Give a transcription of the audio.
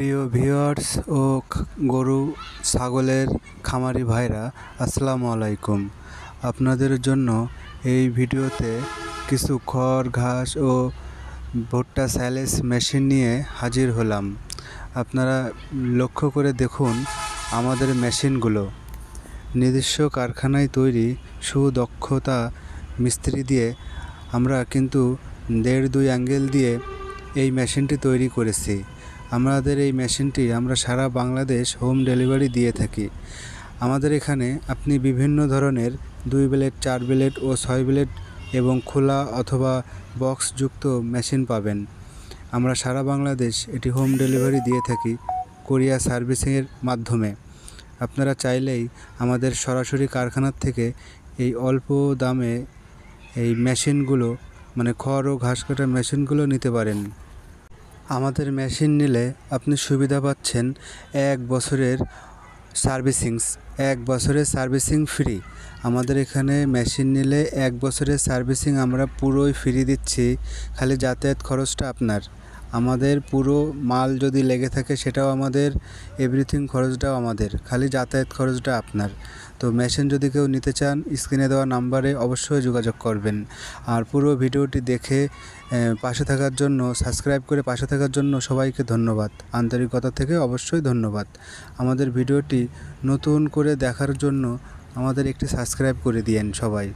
প্রিয় ভিউয়ার্স ও গরু ছাগলের খামারি ভাইরা, আসসালামু আলাইকুম। আপনাদের জন্য এই ভিডিওতে কিছু খড় ঘাস ও ভুট্টা স্যালেজ মেশিন নিয়ে হাজির হলাম। আপনারা লক্ষ্য করে দেখুন আমাদের মেশিনগুলো নিজস্ব কারখানায় তৈরি, সুদক্ষতা মিস্ত্রি দিয়ে আমরা কিন্তু 1.5-2 অ্যাঙ্গেল দিয়ে এই মেশিনটি তৈরি করেছি। আমাদের এই মেশিনটি আমরা সারা বাংলাদেশ হোম ডেলিভারি দিয়ে থাকি। আমাদের এখানে আপনি বিভিন্ন ধরনের 2 ব্লেড, 4 ব্লেড ও 6 ব্লেড এবং খোলা অথবা বক্সযুক্ত মেশিন পাবেন। আমরা সারা বাংলাদেশ এটি হোম ডেলিভারি দিয়ে থাকি কুরিয়ার সার্ভিসিংয়ের মাধ্যমে। আপনারা চাইলেই আমাদের সরাসরি কারখানার থেকে এই অল্প দামে এই মেশিনগুলো খড় ও ঘাস কাটার মেশিনগুলো নিতে পারেন। আমাদের মেশিন নিলে আপনি সুবিধা পাচ্ছেন 1 বছরের সার্ভিসিং ফ্রি। আমাদের এখানে মেশিন নিলে 1 বছরের সার্ভিসিং আমরা পুরোই ফ্রি দিচ্ছি, খালি যাতায়াত খরচটা আপনার। আমাদের পুরো মাল যদি লেগে থাকে সেটাও আমাদের, এভরিথিং খরচটাও আমাদের, খালি যাতায়াত খরচটা আপনার। তো মেশিন যদি কেউ নিতে চান, স্ক্রিনে দেওয়া নাম্বারে অবশ্যই যোগাযোগ করবেন। আর পুরো ভিডিওটি দেখে পাশে থাকার জন্য, সাবস্ক্রাইব করে পাশে থাকার জন্য সবাইকে ধন্যবাদ, আন্তরিকতা থেকে অবশ্যই ধন্যবাদ। আমাদের ভিডিওটি নতুন করে দেখার জন্য আমাদের একটি সাবস্ক্রাইব করে দিয়েন সবাই।